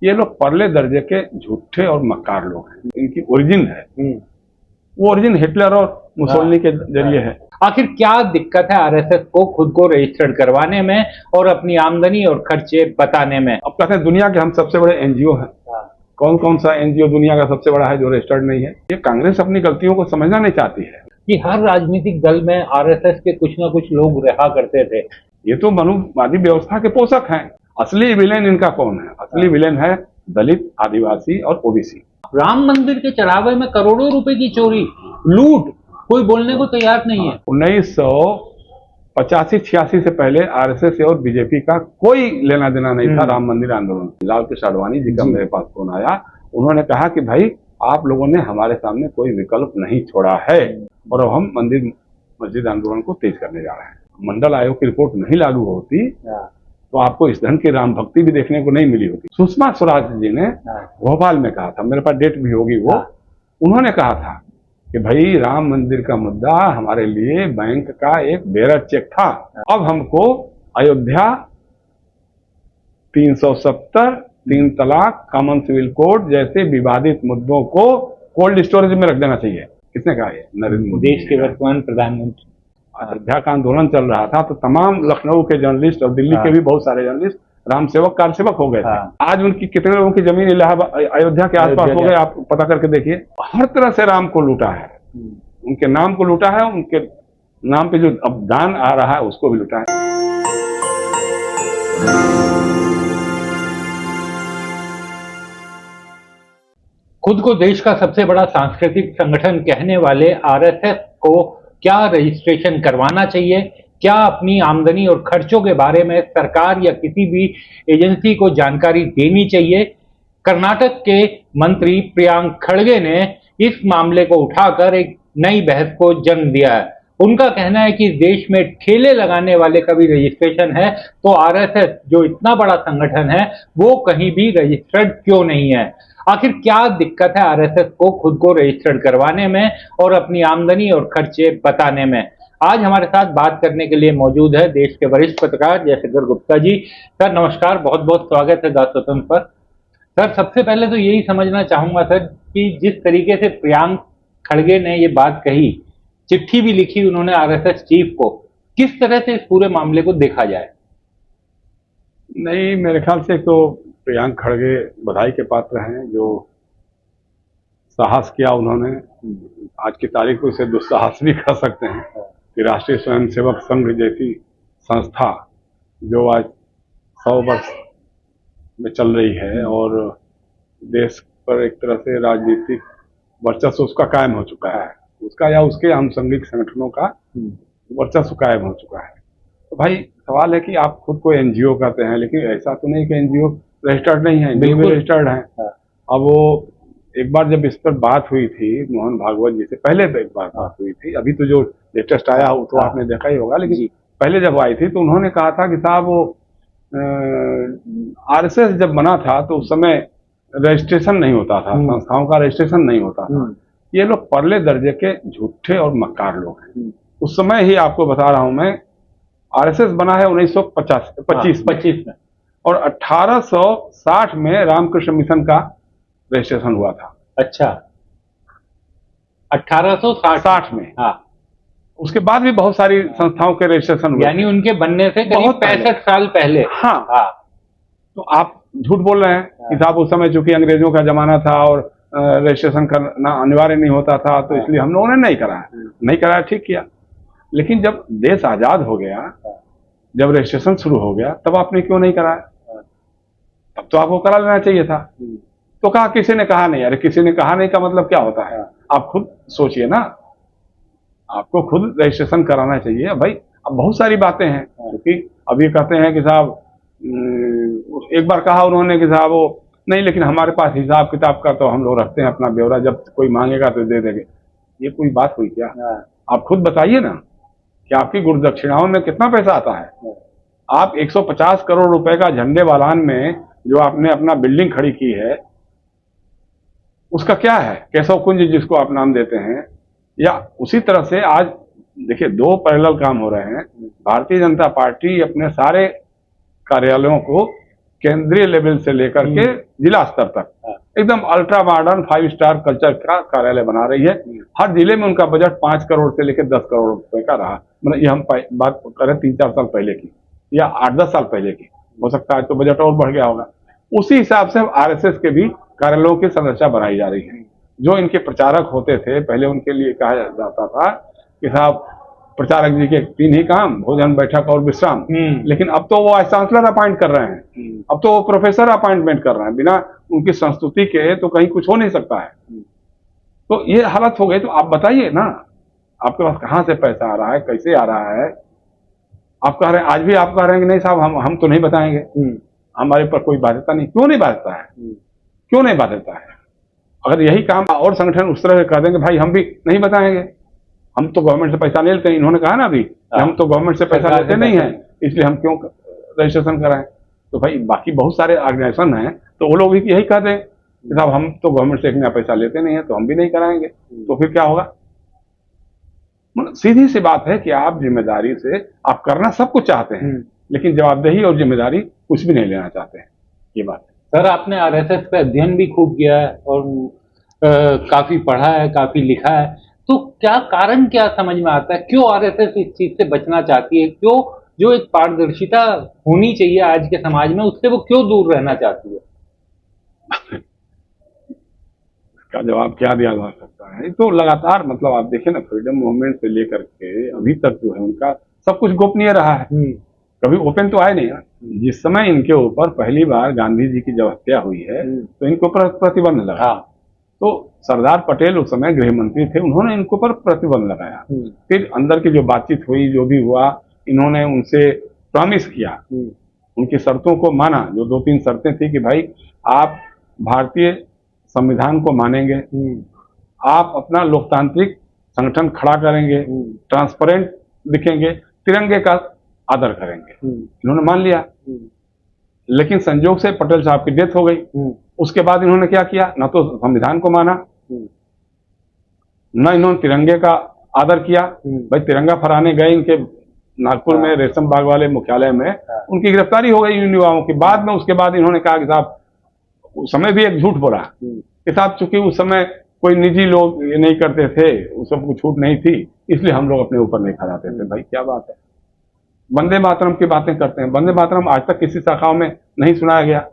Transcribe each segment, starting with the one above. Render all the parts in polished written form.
ये लोग परले दर्जे के झूठे और मक्कार लोग हैं। इनकी ओरिजिन है, वो ओरिजिन हिटलर और मुसोलिनी के जरिए है। आखिर क्या दिक्कत है आरएसएस को खुद को रजिस्टर्ड करवाने में और अपनी आमदनी और खर्चे बताने में? अब कहते हैं दुनिया के हम सबसे बड़े एनजीओ हैं। कौन कौन सा एनजीओ दुनिया का सबसे बड़ा है जो रजिस्टर्ड नहीं है? ये कांग्रेस अपनी गलतियों को समझना नहीं चाहती है कि हर राजनीतिक दल में आरएसएस के कुछ ना कुछ लोग रहा करते थे। ये तो मनुवादी व्यवस्था के पोषक हैं। असली विलेन इनका कौन है? असली विलेन है दलित, आदिवासी और ओबीसी। राम मंदिर के चढ़ावे में करोड़ों रुपए की चोरी, लूट, कोई बोलने को तैयार नहीं है। 1985-86 से पहले आरएसएस और बीजेपी का कोई लेना देना नहीं था राम मंदिर आंदोलन। लाल कृष्ण आडवाणी जी का मेरे पास फोन आया, उन्होंने कहा कि भाई आप लोगों ने हमारे सामने कोई विकल्प नहीं छोड़ा है और अब हम मस्जिद आंदोलन को तेज करने जा रहे हैं। मंडल आयोग की रिपोर्ट नहीं लागू होती तो आपको इस ढंग की राम भक्ति भी देखने को नहीं मिली होती। सुषमा स्वराज जी ने भोपाल में कहा था, मेरे पास डेट भी होगी वो, उन्होंने कहा था कि भाई राम मंदिर का मुद्दा हमारे लिए बैंक का एक बेरर चेक था। अब हमको अयोध्या, 370, 3 तलाक, कॉमन सिविल कोड जैसे विवादित मुद्दों को कोल्ड स्टोरेज में रख देना चाहिए। किसने कहा? ये नरेंद्र मोदी, देश के वर्तमान प्रधानमंत्री। अयोध्या का आंदोलन चल रहा था तो तमाम लखनऊ के जर्नलिस्ट और दिल्ली के भी बहुत सारे जर्नलिस्ट राम सेवक कार सेवक हो गए थे। आज उनकी कितने लोगों की जमीन इलाहाबाद अयोध्या के आसपास हो गए, आप पता करके देखिए। हर तरह से राम को लूटा है, उनके नाम को लूटा है, उनके नाम पे जो अब दान आ रहा है उसको भी लूटा है। खुद को देश का सबसे बड़ा सांस्कृतिक संगठन कहने वाले आरएसएस को क्या रजिस्ट्रेशन करवाना चाहिए? क्या अपनी आमदनी और खर्चों के बारे में सरकार या किसी भी एजेंसी को जानकारी देनी चाहिए? कर्नाटक के मंत्री प्रियांक खड़गे ने इस मामले को उठाकर एक नई बहस को जन्म दिया है। उनका कहना है कि देश में ठेले लगाने वाले का भी रजिस्ट्रेशन है तो आरएसएस जो इतना बड़ा संगठन है वो कहीं भी रजिस्टर्ड क्यों नहीं है? आखिर क्या दिक्कत है आरएसएस को खुद को रजिस्टर्ड करवाने में और अपनी आमदनी और खर्चे बताने में? आज हमारे साथ बात करने के लिए मौजूद है देश के वरिष्ठ पत्रकार जयशंकर गुप्ता जी। सर नमस्कार, बहुत बहुत स्वागत है दास स्वतंत्र पर। सर सबसे पहले तो यही समझना चाहूंगा सर कि जिस तरीके से प्रियांक खड़गे ने ये बात कही, चिट्ठी भी लिखी उन्होंने आरएसएस चीफ को, किस तरह से इस पूरे मामले को देखा जाए? नहीं, मेरे ख्याल से तो प्रियांक खड़गे बधाई के पात्र हैं। जो साहस किया उन्होंने, आज की तारीख को इसे दुस्साहस भी कह सकते हैं कि राष्ट्रीय स्वयंसेवक संघ जैसी संस्था जो आज 100 वर्ष में चल रही है और देश पर एक तरह से राजनीतिक वर्चस्व उसका कायम हो चुका है, उसका या उसके आनुषंगिक संगठनों का वर्चस्व कायम हो चुका है। तो भाई सवाल है कि आप खुद को एनजीओ कहते हैं, लेकिन ऐसा तो नहीं कि एनजीओ रजिस्टर्ड नहीं है, बिल्कुल रजिस्टर्ड है। अब वो एक बार जब इस पर बात हुई थी मोहन भागवत जी से, पहले तो एक बार बात हुई थी, अभी तो जो लेटेस्ट आया वो तो आपने देखा ही होगा, लेकिन पहले जब आई थी तो उन्होंने कहा था कि साहब वो आरएसएस जब बना था तो उस समय रजिस्ट्रेशन नहीं होता था, संस्थाओं का रजिस्ट्रेशन नहीं होता था। ये लोग परले दर्जे के झूठे और मक्कार लोग हैं। उस समय ही आपको बता रहा हूं मैं, आरएसएस बना है 1925 में और 1860 में रामकृष्ण मिशन का रजिस्ट्रेशन हुआ था। अच्छा, 1860 में? हाँ। उसके बाद भी बहुत सारी संस्थाओं के रजिस्ट्रेशन हुए, यानी उनके बनने से करीब 65 साल पहले। हाँ। तो आप झूठ बोल रहे हैं कि साहब उस समय चूंकि अंग्रेजों का जमाना था और रजिस्ट्रेशन करना अनिवार्य नहीं होता था तो इसलिए हम लोगों ने नहीं कराया। ठीक किया, लेकिन जब देश आजाद हो गया, जब रजिस्ट्रेशन शुरू हो गया, तब आपने क्यों नहीं कराया? तब तो आपको करा लेना चाहिए था। तो कहा किसी ने कहा नहीं। अरे किसी ने कहा नहीं का मतलब क्या होता है? आप खुद सोचिए ना, आपको खुद रजिस्ट्रेशन कराना चाहिए भाई। अब बहुत सारी बातें हैं क्योंकि अब ये कहते हैं कि साहब, एक बार कहा उन्होंने कि साहब वो नहीं, लेकिन हमारे पास हिसाब किताब का तो हम लोग रखते हैं अपना ब्यौरा, जब कोई मांगेगा तो दे देंगे। ये कोई बात हुई क्या? आप खुद बताइए ना कि आपकी गुरुदक्षिणाओं में कितना पैसा आता है। आप 150 करोड़ रुपए का झंडे वालान में जो आपने अपना बिल्डिंग खड़ी की है उसका क्या है? केशव कुंज जिसको आप नाम देते हैं, या उसी तरह से आज देखिए 2 पैरेलल काम हो रहे हैं। भारतीय जनता पार्टी अपने सारे कार्यालयों को केंद्रीय लेवल से लेकर के जिला स्तर तक एकदम अल्ट्रा मॉडर्न 5 स्टार कल्चर का कार्यालय बना रही है। हर जिले में उनका बजट 5 करोड़ से लेकर 10 करोड़ रुपए का रहा। मतलब ये हम बात करें 3-4 साल पहले की या 8-10 साल पहले की, हो सकता है तो बजट और बढ़ गया होगा। उसी हिसाब से आरएसएस के भी कार्यालयों की संरचना बनाई जा रही है। जो इनके प्रचारक होते थे पहले, उनके लिए कहा जाता था कि साहब प्रचारक जी के 3 ही काम, भोजन, बैठक और विश्राम। लेकिन अब तो वो वाइस चांसलर अपॉइंट कर रहे हैं, अब तो वो प्रोफेसर अपॉइंटमेंट कर रहे हैं। बिना उनकी संस्तुति के तो कहीं कुछ हो नहीं सकता है। तो ये हालत हो गई। तो आप बताइए ना, आपके पास कहां से पैसा आ रहा है, कैसे आ रहा है? आप कह रहे हैं, आज भी आप कह रहे हैं कि नहीं साहब हम तो नहीं बताएंगे, हमारे पर कोई बाध्यता नहीं। क्यों नहीं बाध्यता है? क्यों नहीं बाध्यता है? अगर यही काम और संगठन उस तरह कर देंगे, भाई हम भी नहीं बताएंगे, हम तो गवर्नमेंट से पैसा नहीं लेते हैं। इन्होंने कहा ना अभी, हम तो गवर्नमेंट से पैसा लेते नहीं है, इसलिए हम क्यों रजिस्ट्रेशन कराएं? तो भाई बाकी बहुत सारे ऑर्गेनाइजेशन हैं, तो वो लोग भी यही कहते हैं कि साहब हम तो गवर्नमेंट से एक नया पैसा लेते नहीं है, तो हम भी नहीं कराएंगे। तो फिर क्या होगा? सीधी सी बात है कि आप जिम्मेदारी से आप करना सब कुछ चाहते हैं, लेकिन जवाबदेही और जिम्मेदारी कुछ भी नहीं लेना चाहते हैं। ये बात है। सर, आपने आरएसएस पे अध्ययन भी खूब किया है और काफी पढ़ा है, काफी लिखा है, तो क्या कारण क्या समझ में आता है, क्यों आरएसएस इस चीज से बचना चाहती है? क्यों जो एक पारदर्शिता होनी चाहिए आज के समाज में, उससे वो क्यों दूर रहना चाहती है? इसका जवाब क्या दिया जा सकता है? तो लगातार मतलब आप देखें ना, फ्रीडम मूवमेंट से लेकर के अभी तक जो है उनका सब कुछ गोपनीय रहा है, कभी ओपन तो आए नहीं ना। जिस समय इनके ऊपर पहली बार गांधी जी की जब हत्या हुई है तो इनके ऊपर प्रतिबंध लगा। तो सरदार पटेल उस समय गृह मंत्री थे, उन्होंने इनके ऊपर प्रतिबंध लगाया। फिर अंदर की जो बातचीत हुई, जो भी हुआ, इन्होंने उनसे प्रॉमिस किया, उनकी शर्तों को माना। जो 2-3 शर्तें थी कि भाई आप भारतीय संविधान को मानेंगे, आप अपना लोकतांत्रिक संगठन खड़ा करेंगे, ट्रांसपेरेंट दिखेंगे, तिरंगे का आदर करेंगे। इन्होंने मान लिया। लेकिन संजोग से पटेल साहब की डेथ हो गई। उसके बाद इन्होंने क्या किया? न तो संविधान को माना, न इन्होंने तिरंगे का आदर किया। भाई तिरंगा फहराने गए इनके नागपुर में रेशम बाग वाले मुख्यालय में, उनकी गिरफ्तारी हो गई इन युवाओं की। बाद में उसके बाद इन्होंने कहा कि साहब, उस समय भी एक झूठ बोला कि साहब चूंकि उस समय कोई निजी लोग ये नहीं करते थे, उस सबको छूट नहीं थी, इसलिए हम लोग अपने ऊपर नहीं खड़ाते थे। भाई क्या बात है? वंदे मातरम की बातें करते हैं। वंदे मातरम आज तक किसी शाखाओं में नहीं सुनाया गया।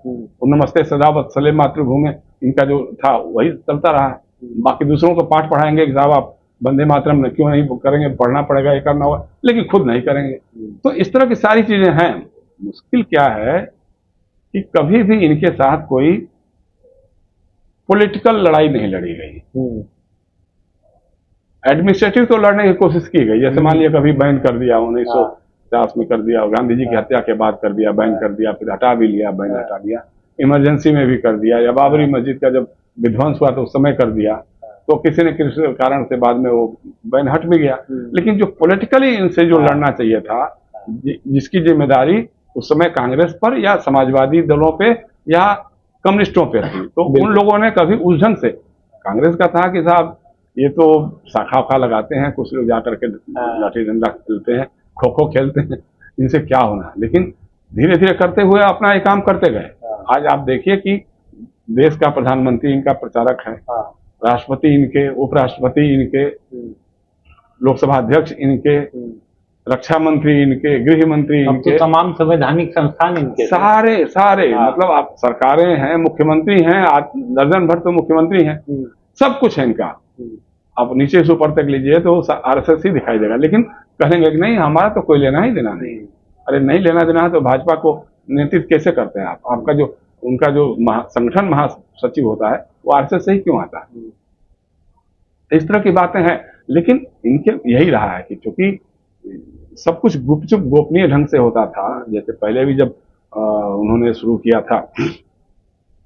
नमस्ते सदा वत्सले मातृभूमि इनका जो था वही चलता रहा है। बाकी दूसरों को पाठ पढ़ाएंगे कि साहब आप वंदे मातरम क्यों नहीं करेंगे, पढ़ना पड़ेगा, ये करना होगा, लेकिन खुद नहीं करेंगे। तो इस तरह की सारी चीजें हैं। मुश्किल क्या है कि कभी भी इनके साथ कोई पॉलिटिकल लड़ाई नहीं लड़ी गई। एडमिनिस्ट्रेटिव तो लड़ने की कोशिश की गई, जैसे मान लिया कभी बैन कर दिया 1950 में, कर दिया गांधी जी की हत्या के बाद, कर दिया बैन कर दिया, फिर हटा भी लिया, बैन हटा दिया, इमरजेंसी में भी कर दिया, या बाबरी मस्जिद का जब विध्वंस हुआ तो उस समय कर दिया, तो किसी न किसी कारण से बाद में वो बैन हट भी गया। लेकिन जो पॉलिटिकली इनसे जो लड़ना चाहिए था, जिसकी जिम्मेदारी उस समय कांग्रेस पर या समाजवादी दलों पे या कम्युनिस्टों पे थी, तो उन लोगों ने कभी उस ढंग से, कांग्रेस का था कि साहब ये तो शाखा उखा लगाते हैं, कुछ लोग जाकर के लाठी डंडा खेलते हैं, खो खो खेलते हैं, इनसे क्या होना है। लेकिन धीरे धीरे करते हुए अपना ये काम करते गए। आज आप देखिए कि देश का प्रधानमंत्री इनका प्रचारक है, राष्ट्रपति इनके, उपराष्ट्रपति इनके, लोकसभा अध्यक्ष इनके, रक्षा मंत्री इनके, गृह मंत्री इनके, तो तमाम संवैधानिक संस्थान इनके, सारे मतलब आप सरकारें हैं, मुख्यमंत्री हैं, दर्जन भर तो मुख्यमंत्री हैं, सब कुछ है इनका। आप नीचे से ऊपर तक लीजिए तो आरएसएस ही दिखाई देगा। लेकिन कहेंगे कि नहीं हमारा तो कोई लेना ही देना नहीं। अरे नहीं लेना देना है तो भाजपा को नेतृत्व कैसे करते हैं आप? आपका जो उनका जो संगठन महासचिव होता है वो आरएसएस से ही क्यों आता है? इस तरह की बातें हैं। लेकिन इनके यही रहा है कि चूंकि सब कुछ गुपचुप गोपनीय ढंग से होता था। जैसे पहले भी जब उन्होंने शुरू किया था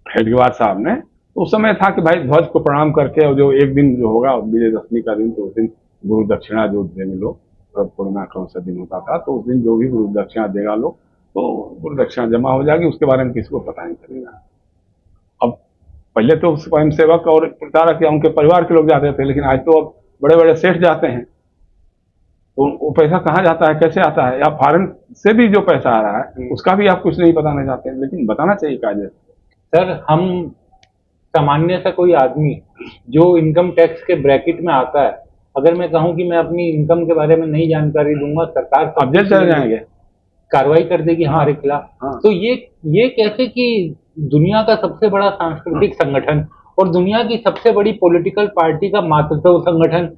हेडगेवार साहब ने, तो उस समय था कि भाई ध्वज को प्रणाम करके, और जो एक दिन जो होगा विजयदशमी का दिन, तो उस दिन गुरु दक्षिणा जो देंगे लोग, पूर्णिमा कौन सा दिन होता था, तो उस दिन जो भी गुरु दक्षिणा देगा लोग, तो गुरु दक्षिणा जमा हो जाएगी, उसके बारे में किसी को पता नहीं चलेगा। अब पहले तो स्वयं सेवक और प्रचारक या उनके परिवार के लोग जाते थे, लेकिन आज तो अब बड़े बड़े सेठ जाते हैं। तो वो पैसा कहाँ जाता है, कैसे आता है, या फॉरेन से भी जो पैसा आ रहा है उसका भी आप कुछ नहीं बताना चाहते, लेकिन बताना चाहिए कायदे। सर, हम सामान्य सा कोई आदमी जो इनकम टैक्स के ब्रैकेट में आता है, अगर मैं कहूं कि मैं अपनी इनकम के बारे में नहीं जानकारी दूंगा, सरकार आप जेल चले जाएंगे, कार्रवाई कर देगी हमारे खिलाफ। हाँ। तो ये कैसे कि दुनिया का सबसे बड़ा सांस्कृतिक संगठन और दुनिया की सबसे बड़ी पॉलिटिकल पार्टी का मातृत्व संगठन,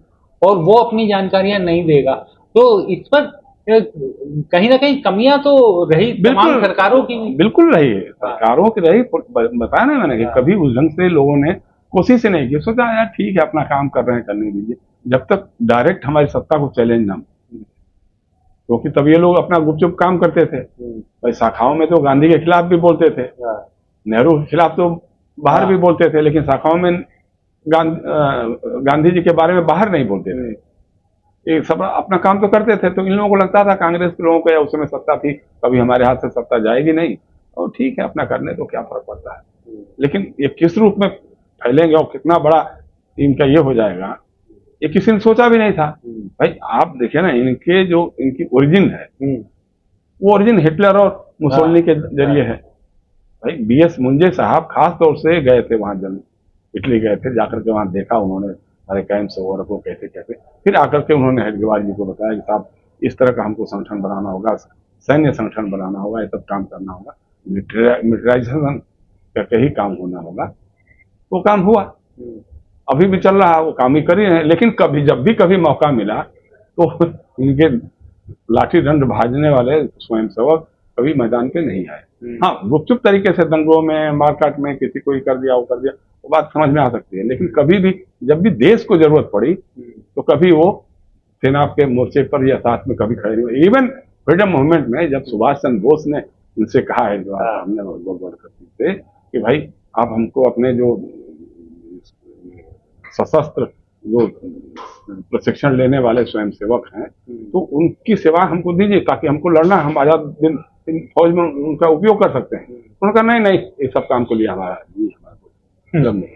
और वो अपनी जानकारियां नहीं देगा, तो इस पर कहीं ना कहीं कमियां तो रही तमाम सरकारों की। बिल्कुल रही है, सरकारों की रही। बताया ना मैंने कि कभी उस ढंग से लोगों ने कोशिश ही नहीं की, सोचा यार ठीक है अपना काम कर रहे हैं, करने दीजिए, जब तक डायरेक्ट हमारी सत्ता को चैलेंज ना, क्योंकि तब ये लोग अपना गुपचुप काम करते थे। भाई शाखाओं में तो गांधी के खिलाफ भी बोलते थे, नेहरू के खिलाफ तो बाहर भी बोलते थे, लेकिन शाखाओं में गांधी जी के बारे में बाहर नहीं बोलते थे। ये सब अपना काम तो करते थे। तो इन लोगों को लगता था कांग्रेस के लोगों को या उस समय सत्ता थी, कभी हमारे हाथ से सत्ता जाएगी नहीं, और ठीक है अपना करने तो क्या फर्क पड़ता है। लेकिन ये किस रूप में फैलेंगे और कितना बड़ा इनका ये हो जाएगा, ये किसी ने सोचा भी नहीं था। भाई आप देखिए ना, इनके जो इनकी ओरिजिन है वो ओरिजिन हिटलर और मुसोलिनी के जरिए है। भाई बीएस मुंजे साहब खास तौर से गए थे वहां, जब इटली गए थे, जाकर के वहां देखा उन्होंने सारे कैंप्स वगैरह को कैसे कैसे, फिर आकर के उन्होंने हेडगेवार जी को बताया कि साहब इस तरह का हमको संगठन बनाना होगा, सैन्य संगठन बनाना होगा, ये सब काम करना होगा, मिलिटराइजेशन करके ही काम होना होगा। वो काम हुआ, अभी भी चल रहा है, वो काम ही कर रहे हैं। लेकिन कभी जब भी कभी मौका मिला तो इनके लाठी दंड भाजने वाले स्वयंसेवक कभी मैदान पे नहीं आए। हाँ, गुपचुप तरीके से दंगों में, मारकाट में किसी को ही कर दिया, वो कर दिया, वो बात समझ में आ सकती है। लेकिन कभी भी जब भी देश को जरूरत पड़ी तो कभी वो सेना के मोर्चे पर या साथ में कभी खड़े नहीं हुए। इवन फ्रीडम मूवमेंट में जब सुभाष चंद्र बोस ने इनसे कहा है हमने से कि भाई आप हमको अपने जो सशस्त्र जो प्रशिक्षण लेने वाले स्वयंसेवक हैं तो उनकी सेवा हमको दीजिए, ताकि हमको लड़ना, हम आजाद दिन फौज में उनका उपयोग कर सकते हैं। उन्होंने कहा नहीं नहीं, ये सब काम के लिए हमारा नहीं।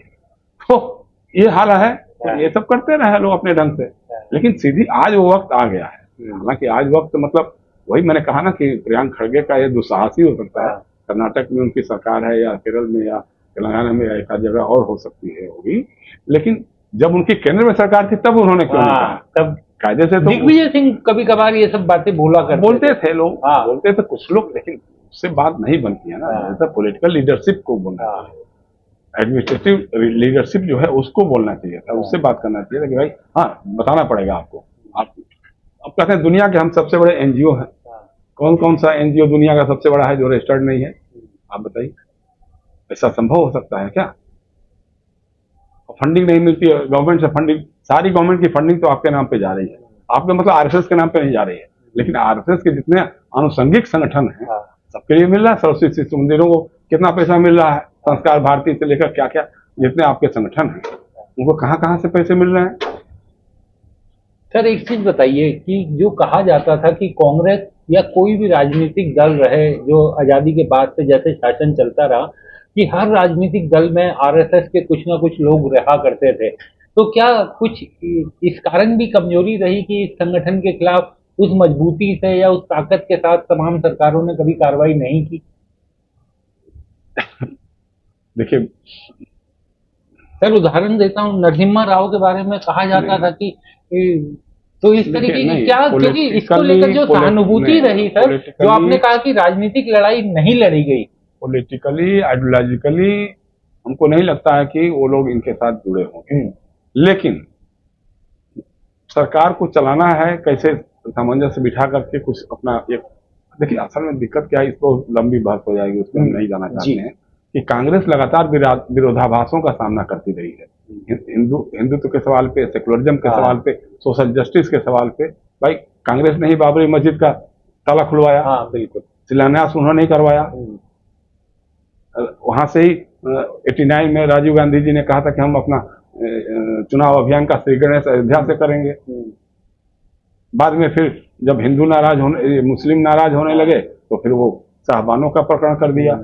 तो ये हाल है, तो ये सब करते रहे लोग अपने ढंग से। लेकिन सीधी आज वो वक्त आ गया है, हालांकि आज वक्त मतलब वही मैंने कहा ना कि प्रियंक खड़गे का ये दुस्साहस ही हो सकता है। कर्नाटक में उनकी सरकार है, या केरल में, या तेलंगाना में, या एक आध जगह और हो सकती है होगी, लेकिन जब उनकी केंद्र में सरकार थी तब उन्होंने क्यों नहीं कहा? तब कायदे से तो दिग्विजय सिंह कभी कभार ये सब बातें बोलते थे लोग, बोलते थे कुछ लोग, लेकिन उससे बात नहीं बनती है ना। जैसा पॉलिटिकल लीडरशिप को बोलना चाहिए, एडमिनिस्ट्रेटिव लीडरशिप जो है उसको बोलना चाहिए था, उससे बात करना चाहिए था कि भाई हाँ बताना पड़ेगा आपको। आप कहते हैं दुनिया के हम सबसे बड़े एनजीओ हैं, कौन कौन सा एनजीओ दुनिया का सबसे बड़ा है जो रजिस्टर्ड नहीं है? आप बताइए, ऐसा संभव हो सकता है क्या? फंडिंग नहीं मिलती है गवर्नमेंट से, फंडिंग सारी गवर्नमेंट की फंडिंग तो आपके नाम पे जा रही है, आपके मतलब आरएसएस के नाम पे नहीं जा रही है। लेकिन आरएसएस के जितने आनुषंगिक संगठन हैं सबके लिए मिल रहा है। सरस्वती शिशु मंदिरों को कितना पैसा मिल रहा है, संस्कार भारती से लेकर क्या क्या जितने आपके संगठन हैं उनको कहाँ कहाँ से पैसे मिल रहे हैं? सर एक चीज बताइए कि जो कहा जाता था कि कांग्रेस या कोई भी राजनीतिक दल रहे जो आजादी के बाद से जैसे शासन चलता रहा, कि हर राजनीतिक दल में आरएसएस के कुछ ना कुछ लोग रहा करते थे, तो क्या कुछ इस कारण भी कमजोरी रही कि इस संगठन के खिलाफ उस मजबूती से या उस ताकत के साथ तमाम सरकारों ने कभी कार्रवाई नहीं की? देखिए सर उदाहरण देता हूँ, नरसिम्हा राव के बारे में कहा जाता था कि तो इस तरीके की क्या, क्योंकि इसको लेकर जो सहानुभूति रही सर, जो आपने कहा कि राजनीतिक लड़ाई नहीं लड़ी गई, पॉलिटिकली आइडियोलॉजिकली हमको नहीं लगता है कि वो लोग इनके साथ जुड़े होंगे। लेकिन सरकार को चलाना है कैसे, सामंजस्य बिठा करके कुछ अपना एक, देखिए असल में दिक्कत क्या है, इसको लंबी बहस हो जाएगी, उसमें हम नहीं जाना चाहते हैं कि कांग्रेस लगातार विरोधाभासों का सामना करती रही है। हिंदुत्व के सवाल पे, सेकुलरिज्म के सवाल पे, सोशल जस्टिस के सवाल पे। भाई कांग्रेस ने ही बाबरी मस्जिद का ताला खुलवाया, बिल्कुल शिलान्यास उन्होंने ही करवाया। वहां से ही 89 में राजीव गांधी जी ने कहा था कि हम अपना चुनाव अभियान का श्री गणेश अयोध्या से करेंगे। बाद में फिर जब हिंदू नाराज होने, मुस्लिम नाराज होने लगे तो फिर वो साहबानों का प्रकरण कर दिया।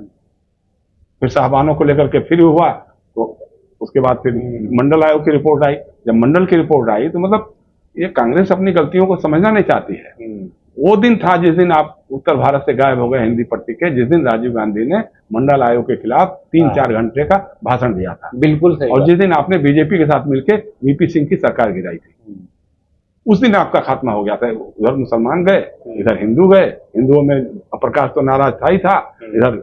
फिर साहबानों को लेकर के फिर हुआ, तो उसके बाद फिर मंडल आयोग की रिपोर्ट आई। जब मंडल की रिपोर्ट आई तो मतलब ये कांग्रेस अपनी गलतियों को समझना नहीं चाहती है। वो दिन था जिस दिन आप उत्तर भारत से गायब हो गए हिंदी पट्टी के, जिस दिन राजीव गांधी ने मंडल आयोग के खिलाफ 3-4 घंटे का भाषण दिया था। बिल्कुल सही। और जिस दिन आपने बीजेपी के साथ मिलकर वीपी सिंह की सरकार गिराई थी, उस दिन आपका खात्मा हो गया था। उधर मुसलमान गए, इधर हिंदू गए, हिंदुओं में प्रकाश तो नाराज था ही था, इधर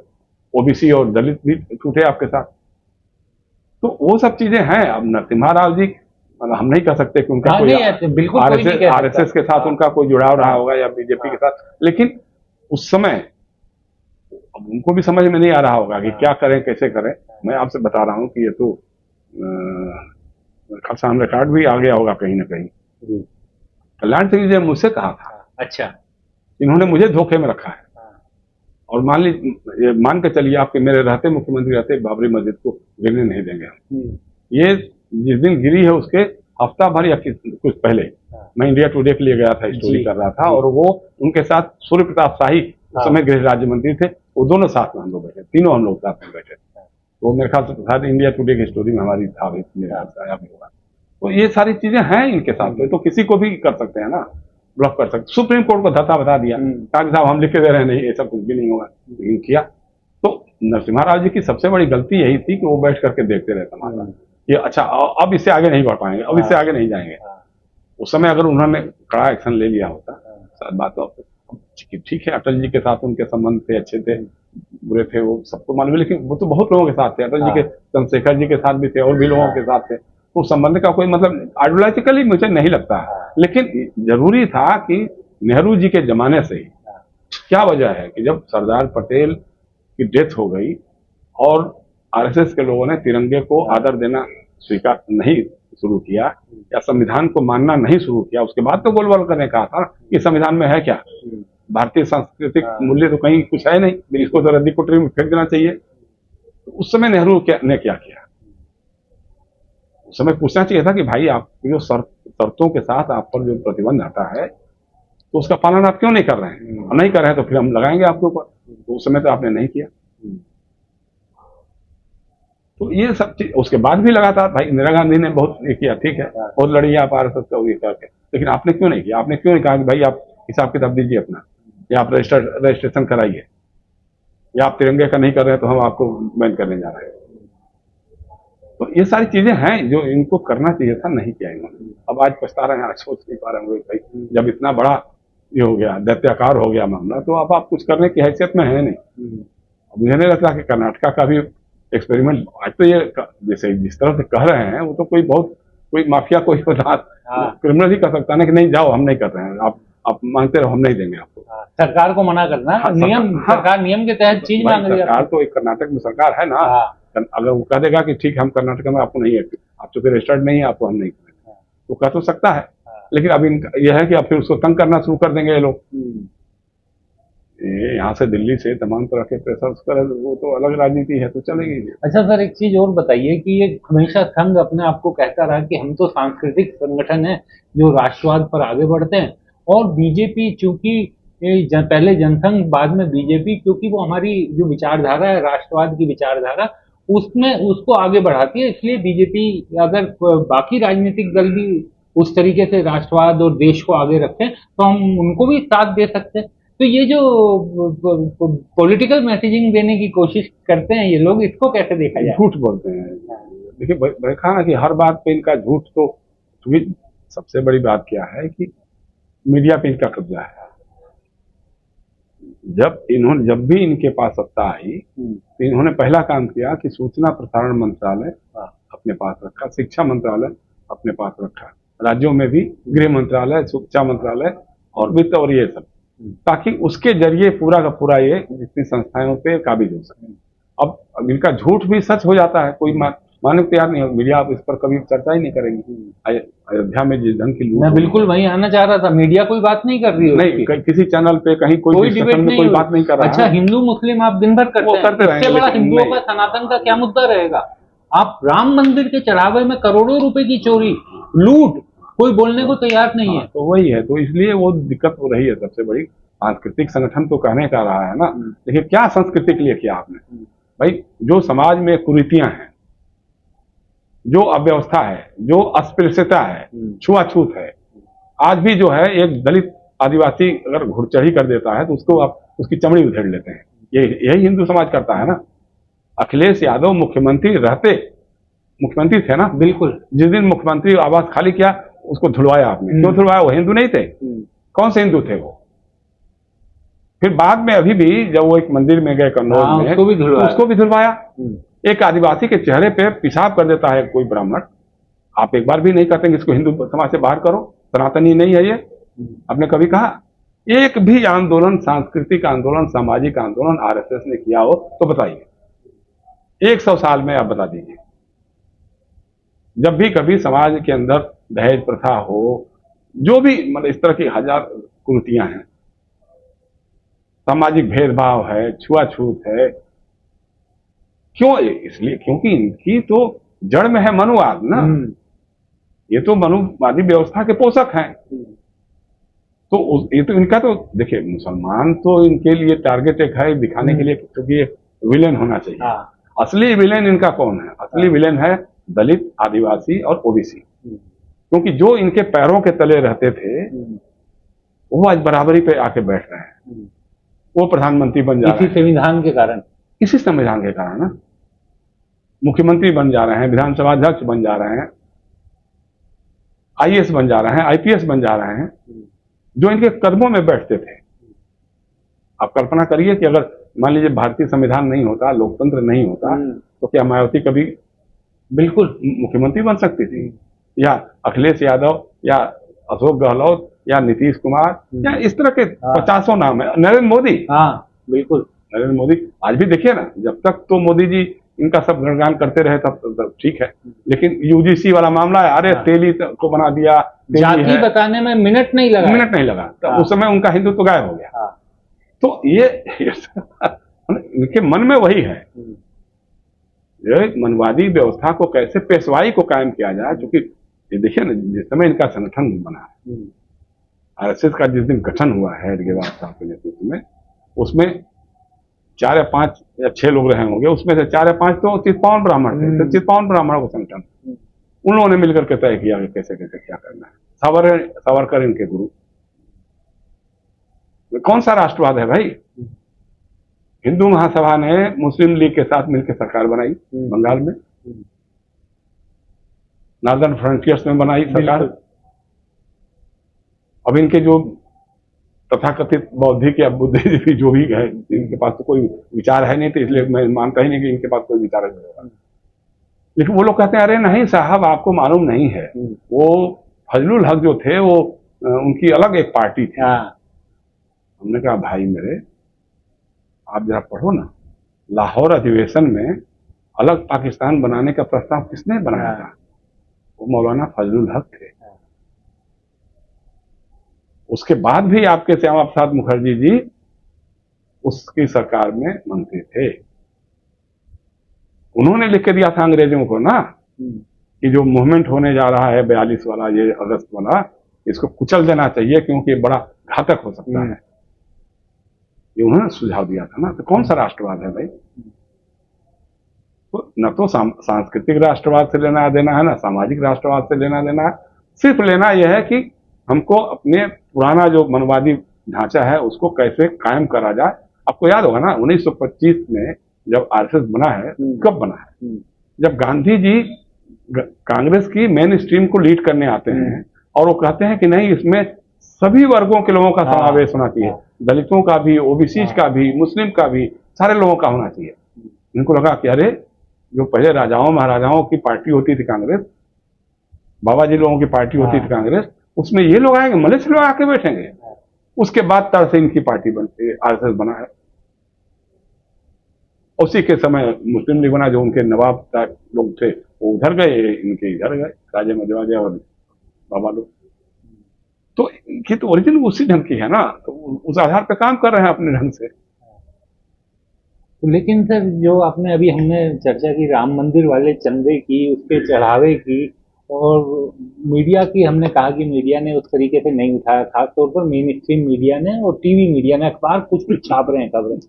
ओबीसी और दलित भी टूटे आपके साथ। तो वो सब चीजें हैं। अब नरसिम्हा राव जी, मतलब हम नहीं कह सकते कि उनका कोई आरएसएस के साथ उनका कोई जुड़ाव रहा होगा या बीजेपी के साथ, लेकिन उस समय अब उनको भी समझ में नहीं आ रहा होगा कि क्या करें कैसे करें। मैं आपसे बता रहा हूं कि ये तो खासा रिकॉर्ड भी आ गया होगा कहीं ना कहीं। कल्याण सिंह जी ने मुझसे कहा था, अच्छा, इन्होंने मुझे धोखे में रखा है, और मान के चलिए आपके मेरे रहते मुख्यमंत्री रहते बाबरी मस्जिद को गिरने नहीं देंगे हम। ये जिस दिन गिरी है उसके हफ्ता भर या कुछ पहले मैं इंडिया टुडे के लिए गया था, स्टोरी कर रहा था, और वो उनके साथ सूर्य प्रताप शाही उस समय गृह राज्य मंत्री थे, वो दोनों साथ में हम लोग बैठे, तीनों हम लोग साथ में बैठे। तो मेरे ख्याल से शायद इंडिया टुडे की स्टोरी में हमारी था, मेरे ख्याल से आया भी होगा। तो ये सारी चीजें हैं इनके साथ में, तो किसी को भी कर सकते हैं ना, ब्लॉक कर सकते। सुप्रीम कोर्ट को धत्ता बता दिया, कागज साहब हम लिख के दे रहे हैं, नहीं ऐसा कुछ भी नहीं होगा, लेकिन किया। तो नरसिम्हा राव जी की सबसे बड़ी गलती यही थी कि वो बैठ करके देखते रहे तमाशा, ये अच्छा अब इससे आगे नहीं बढ़ पाएंगे, अब इससे आगे नहीं जाएंगे। उस समय अगर उन्होंने कड़ा एक्शन ले लिया होता, शायद बात तो ठीक है। अटल जी के साथ उनके संबंध थे, अच्छे थे, बुरे थे, वो सबको मालूम है, लेकिन वो तो बहुत लोगों के साथ थे। अटल जी के चंद्रशेखर जी के साथ भी थे, और भी लोगों के साथ थे। तो संबंध का कोई मतलब आइडियोलॉजिकली मुझे नहीं लगता है, लेकिन जरूरी था कि नेहरू जी के जमाने से ही क्या वजह है कि जब सरदार पटेल की डेथ हो गई और आरएसएस के लोगों ने तिरंगे को आदर देना स्वीकार नहीं शुरू किया या संविधान को मानना नहीं शुरू किया, उसके बाद तो गोलवलकर ने कहा था कि संविधान में है क्या, भारतीय सांस्कृतिक मूल्य तो कहीं कुछ है नहीं, इसको तो रद्दी कुटरी में फेंक देना चाहिए। उस समय नेहरू ने क्या किया, उस समय पूछना चाहिए था कि भाई आप जो शर्तों के साथ आप पर जो प्रतिबंध आता है तो उसका पालन आप क्यों नहीं कर रहे हैं, और नहीं कर रहे हैं तो फिर हम लगाएंगे आपके ऊपर। तो उस समय तो आपने नहीं किया। तो ये सब चीज उसके बाद भी लगातार भाई इंदिरा गांधी ने बहुत ये किया, ठीक है, बहुत लड़ी आप आरएसएस का ये करके, लेकिन आपने क्यों नहीं किया? आपने क्यों नहीं कहा कि भाई आप हिसाब किताब दीजिए अपना, या आप रजिस्ट्रेशन कराइए, या आप तिरंगे का नहीं कर रहे हैं तो हम आपको बैन करने जा रहे हैं। तो ये सारी चीजें हैं जो इनको करना चाहिए था, नहीं किया इन्होंने। अब आज पछता रहे हैं, आज सोच नहीं पा रहे होंगे भाई जब इतना बड़ा ये हो गया, दैत्याकार हो गया मामला, तो अब आप कुछ करने की हैसियत में है नहीं। अब मुझे नहीं लगता कि कर्नाटका का भी एक्सपेरिमेंट आज तो ये जैसे जिस तरह से कह रहे हैं वो तो कोई माफिया कोई क्रिमिनल ही कर सकता है ना कि नहीं जाओ हम नहीं कर रहे हैं, आप मांगते रहो हम नहीं देंगे आपको। सरकार को मना करना, सरकार नियम के तहत चीज मांग रही है। सरकार तो एक कर्नाटक में सरकार है ना, अगर वो कह देगा कि ठीक है हम कर्नाटक में आपको नहीं है, आप चूंकि रजिस्टर्ड नहीं है आपको हम नहीं करेंगे, तो कह तो सकता है। लेकिन अब यह है कि अब फिर उसको तंग करना शुरू कर देंगे ये लोग, यहाँ से दिल्ली से तमाम तरह के प्रेशर कर, वो तो अलग राजनीति है, तो चलेगी। अच्छा सर, एक चीज और बताइए कि ये हमेशा संघ अपने आप को कहता रहा कि हम तो सांस्कृतिक संगठन है जो राष्ट्रवाद पर आगे बढ़ते हैं, और बीजेपी चूंकि पहले जनसंघ बाद में बीजेपी, क्योंकि वो हमारी जो विचारधारा है राष्ट्रवाद की विचारधारा उसमें उसको आगे बढ़ाती है, इसलिए बीजेपी अगर बाकी राजनीतिक दल भी उस तरीके से राष्ट्रवाद और देश को आगे रखें तो हम उनको भी साथ दे सकते हैं। तो ये जो पॉलिटिकल मैसेजिंग देने की कोशिश करते हैं ये लोग, इसको कैसे देखा जाए? झूठ बोलते हैं। देखिए देखा ना कि हर बात पे इनका झूठ, तो सबसे बड़ी बात क्या है कि मीडिया पे इनका कब्जा है। जब भी इनके पास सत्ता आई तो इन्होंने पहला काम किया कि सूचना प्रसारण मंत्रालय अपने पास रखा, शिक्षा मंत्रालय अपने पास रखा, राज्यों में भी गृह मंत्रालय, शिक्षा मंत्रालय और वित्त और ये सब, ताकि उसके जरिए पूरा का पूरा ये जितनी संस्थाओं पे काबिज हो सके। अब इनका झूठ भी सच हो जाता है, कोई मानने को तैयार नहीं हो। मीडिया आप इस पर कभी चर्चा ही नहीं करेंगी। अयोध्या में जिस ढंग की लूट, मैं बिल्कुल वहीं आना चाह रहा था, मीडिया कोई बात नहीं कर रही है, नहीं किसी चैनल पे कहीं कोई डिबेट में कोई बात नहीं कर रहा। अच्छा, हिंदू मुस्लिम आप दिन भर करते हैं, इससे बड़ा हिंदुओं का सनातन का क्या मुद्दा रहेगा? आप राम मंदिर के चढ़ावे में करोड़ों रुपए की चोरी, लूट, कोई बोलने को तैयार नहीं है। तो वही है, तो इसलिए वो दिक्कत हो रही है सबसे बड़ी। सांस्कृतिक संगठन तो कहने का रहा है ना, देखिए क्या संस्कृति के लिए किया आपने? भाई जो समाज में कुरीतियां हैं, जो अव्यवस्था है, जो अस्पृश्यता है, छुआछूत है, आज भी जो है एक दलित आदिवासी अगर घुड़चढ़ी कर देता है तो उसको आप उसकी चमड़ी उधेड़ लेते हैं। यही हिंदू समाज करता है ना। अखिलेश यादव मुख्यमंत्री थे ना। बिल्कुल। जिस दिन मुख्यमंत्री आवास खाली किया उसको धुलवाया आपने। क्यों धुलवाया? वो हिंदू नहीं थे। कौन से हिंदू थे वो? फिर बाद में अभी भी जब वो एक मंदिर में गए कन्नौज में, उसको भी धुलवाया। एक आदिवासी के चेहरे पे पेशाब कर देता है कोई ब्राह्मण, आप एक बार भी नहीं कहते कि इसको हिंदू समाज से बाहर करो, सनातनी नहीं है ये? आपने कभी कहा? एक भी आंदोलन, सांस्कृतिक आंदोलन, सामाजिक आंदोलन आरएसएस ने किया हो तो बताइए, 100 साल में आप बता दीजिए। जब भी कभी समाज के अंदर दहेज प्रथा हो, जो भी मतलब इस तरह की हजार कुरीतियां हैं, सामाजिक भेदभाव है, छुआछूत है, क्यों? इसलिए क्योंकि इनकी तो जड़ में है मनुवाद ना। ये तो मनुवादी व्यवस्था के पोषक हैं। तो ये तो इनका तो देखिए, मुसलमान तो इनके लिए टारगेट एक है दिखाने के लिए, क्योंकि विलेन होना चाहिए। असली विलेन इनका कौन है? असली विलेन है दलित, आदिवासी और ओबीसी। क्योंकि जो इनके पैरों के तले रहते थे वो आज बराबरी पे आके बैठ रहे हैं। वो प्रधानमंत्री बन जा रहे हैं इसी संविधान के कारण, इसी संविधान के कारण ना। मुख्यमंत्री बन जा रहे हैं, विधानसभा अध्यक्ष बन जा रहे हैं, आईएएस बन जा रहे हैं, आईपीएस बन जा रहे हैं, जो इनके कदमों में बैठते थे। आप कल्पना करिए कि अगर मान लीजिए भारतीय संविधान नहीं होता, लोकतंत्र नहीं होता, तो क्या मायावती कभी बिल्कुल मुख्यमंत्री बन सकती थी? या अखिलेश यादव या अशोक गहलोत या नीतीश कुमार या इस तरह के 50 नाम है, नरेंद्र मोदी। बिल्कुल नरेंद्र मोदी आज भी देखिए ना, जब तक तो मोदी जी इनका सब गुणगान करते रहे तब ठीक है, लेकिन यूजीसी वाला मामला है, अरे तेली को बना दिया, जाति बताने में मिनट नहीं लगा तो उस समय उनका हिंदुत्व गायब हो गया। तो ये इनके मन में वही है, ये मनवादी व्यवस्था को कैसे, पेशवाई को कायम किया जाए। क्योंकि ये देखिए ना, जिस समय इनका संगठन बना है, आरएसएस का जिस दिन गठन हुआ है हेडगेवार साहब के नेतृत्व में, उसमें 4 या 5 या 6 लोग रहे होंगे, उसमें से 4 या 5 तो चित्पावन ब्राह्मण थे। तो चित्पावन ब्राह्मणों को संगठन उन लोगों ने मिलकर के तय किया कि कैसे कैसे क्या करना है। सावरकर इनके गुरु। कौन सा राष्ट्रवाद है भाई? हिंदू महासभा ने मुस्लिम लीग के साथ मिलकर सरकार बनाई बंगाल में, नॉर्दर्न फ्रंटियर्स में बनाई सरकार। अब इनके जो तथाकथित बौद्धिक या बुद्धिजीवी जो भी है, इनके पास तो कोई विचार है नहीं, तो इसलिए मैं मानता ही नहीं कि इनके पास कोई विचार नहीं होगा। लेकिन वो लोग कहते हैं अरे नहीं साहब, आपको मालूम नहीं है, वो फजलुल हक जो थे वो उनकी अलग एक पार्टी थी। हमने कहा भाई मेरे, आप जरा पढ़ो ना, लाहौर अधिवेशन में अलग पाकिस्तान बनाने का प्रस्ताव किसने बनाया था? वो मौलाना फजलुल हक थे। उसके बाद भी आपके श्यामा प्रसाद मुखर्जी जी उसकी सरकार में मंत्री थे। उन्होंने लिख के दिया था अंग्रेजों को ना कि जो मूवमेंट होने जा रहा है 42 वाला, ये अगस्त वाला, इसको कुचल देना चाहिए क्योंकि ये बड़ा घातक हो सकता है। ये उन्होंने सुझाव दिया था ना। तो कौन सा राष्ट्रवाद है भाई? तो न तो सांस्कृतिक राष्ट्रवाद से लेना देना है, ना सामाजिक राष्ट्रवाद से लेना देना है। सिर्फ लेना यह है कि हमको अपने पुराना जो मनवादी ढांचा है उसको कैसे कायम करा जाए। आपको याद होगा ना 1925 में जब आरएसएस बना है, कब बना है? जब गांधी जी कांग्रेस की मेन स्ट्रीम को लीड करने आते हैं और वो कहते हैं कि नहीं, इसमें सभी वर्गों के लोगों का समावेश होना चाहिए, दलितों का भी, ओबीसी का भी, मुस्लिम का भी, सारे लोगों का होना चाहिए। इनको लगा कि अरे जो पहले राजाओं महाराजाओं की पार्टी होती थी कांग्रेस, बाबा जी लोगों की पार्टी होती थी कांग्रेस, उसमें ये लोग आएंगे, मलेच्छ लोग आके बैठेंगे। उसके बाद तरह से इनकी पार्टी बनती है, आरएसएस बना है। उसी के समय मुस्लिम लीग बना, जो उनके नवाब लोग थे वो उधर गए, इनके इधर गए, राजे मजवाजा और बाबा लोग। तो इनकी तो ओरिजिन उसी ढंग की है ना, तो उस आधार पर काम कर रहे हैं अपने ढंग से। लेकिन सर, जो आपने अभी हमने चर्चा की राम मंदिर वाले चंदे की, उसके चढ़ावे की, और मीडिया की, हमने कहा कि मीडिया ने उस तरीके से नहीं उठाया, खासतौर पर मेन स्ट्रीम मीडिया ने और टीवी मीडिया ने, अखबार कुछ छाप रहे हैं खबरें,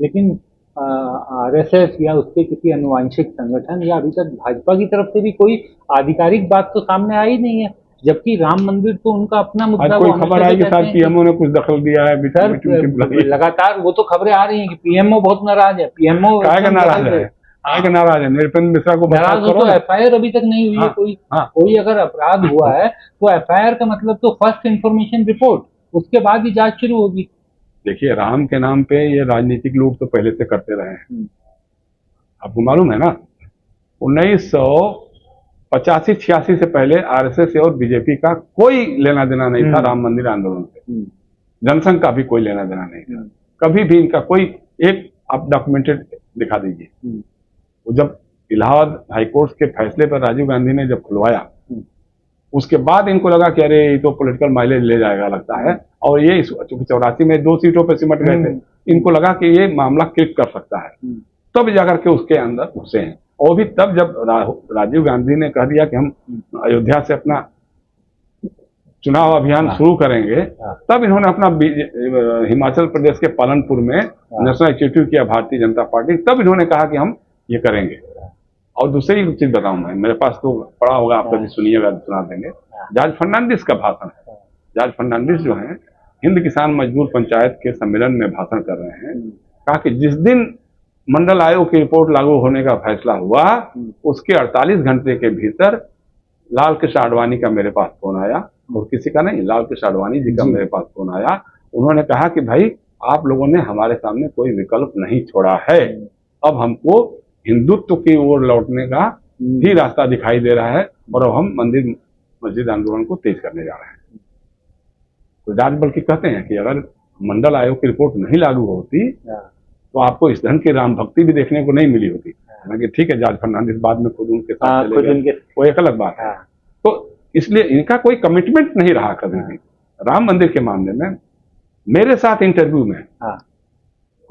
लेकिन आरएसएस या उसके किसी अनुवांशिक संगठन या अभी तक भाजपा की तरफ से भी कोई आधिकारिक बात तो सामने आई नहीं है। जबकि राम मंदिर तो उनका अपना आज मुद्दा। कोई वो खबर हमेशा आई कि कहते शायद हैं कि पीएमओ ने कुछ दखल दिया है, सर मीटिंग बुलाई है। लगातार वो तो खबरें आ रही हैं कि पीएमओ बहुत नाराज है। पीएमओ काहे का नाराज है? काहे का नाराज है? नृपेंद्र मिश्रा को नाराज बर्खास्त हो करो तो ना। एफआईआर अभी तक नहीं हुई है। हाँ, कोई हाँ। कोई अगर अपराध हुआ है तो एफआईआर का मतलब तो फर्स्ट इंफॉर्मेशन रिपोर्ट, उसके बाद ही जांच शुरू होगी। देखिए, राम के नाम पे ये राजनीतिक लोग तो पहले से करते रहे हैं, आपको मालूम है ना। 1985-86 से पहले आरएसएस और बीजेपी का कोई लेना देना नहीं था राम मंदिर आंदोलन से। जनसंघ का भी कोई लेना देना नहीं था। कभी भी इनका कोई एक आप डॉक्यूमेंटेड दिखा दीजिए। वो जब इलाहाबाद हाईकोर्ट के फैसले पर राजीव गांधी ने जब खुलवाया, उसके बाद इनको लगा कि अरे ये तो पॉलिटिकल माइलेज ले जाएगा लगता है, और ये चूंकि 84 में 2 सीटों पर सिमट गए थे, इनको लगा कि ये मामला क्लिक कर सकता है, तब जाकर के उसके अंदर घुसे हैं। और भी तब जब राजीव गांधी ने कह दिया कि हम अयोध्या से अपना चुनाव अभियान शुरू करेंगे, तब इन्होंने अपना हिमाचल प्रदेश के पालनपुर में नेशनल एग्जीक्यूटिव किया भारतीय जनता पार्टी, तब इन्होंने कहा कि हम ये करेंगे। और दूसरी चीज बताऊं मैं, मेरे पास तो पड़ा होगा, आप कभी सुनिएगा, सुना देंगे। जॉर्ज फर्नांडिस का भाषण है। जॉर्ज फर्नांडिस जो है हिंद किसान मजदूर पंचायत के सम्मेलन में भाषण कर रहे हैं, कहा कि जिस दिन मंडल आयोग की रिपोर्ट लागू होने का फैसला हुआ, उसके 48 घंटे के भीतर लाल कृष्ण आडवाणी का मेरे पास फोन आया, और किसी का नहीं, लाल कृष्ण आडवाणी जी का मेरे पास फोन आया। उन्होंने कहा कि भाई आप लोगों ने हमारे सामने कोई विकल्प नहीं छोड़ा है, अब हमको हिंदुत्व की ओर लौटने का ही रास्ता दिखाई दे रहा है, और अब हम मंदिर मस्जिद आंदोलन को तेज करने जा रहे हैं। तो जॉर्ज बल्कि कहते हैं कि अगर मंडल आयोग की रिपोर्ट नहीं लागू होती तो आपको इस ढंग की राम भक्ति भी देखने को नहीं मिली होती। हालांकि ठीक है, जॉर्ज फर्नांडिस बाद में खुद उनके साथ चले गए, वो एक अलग बात है। तो इसलिए इनका कोई कमिटमेंट नहीं रहा कभी भी राम मंदिर के मामले में। मेरे साथ इंटरव्यू में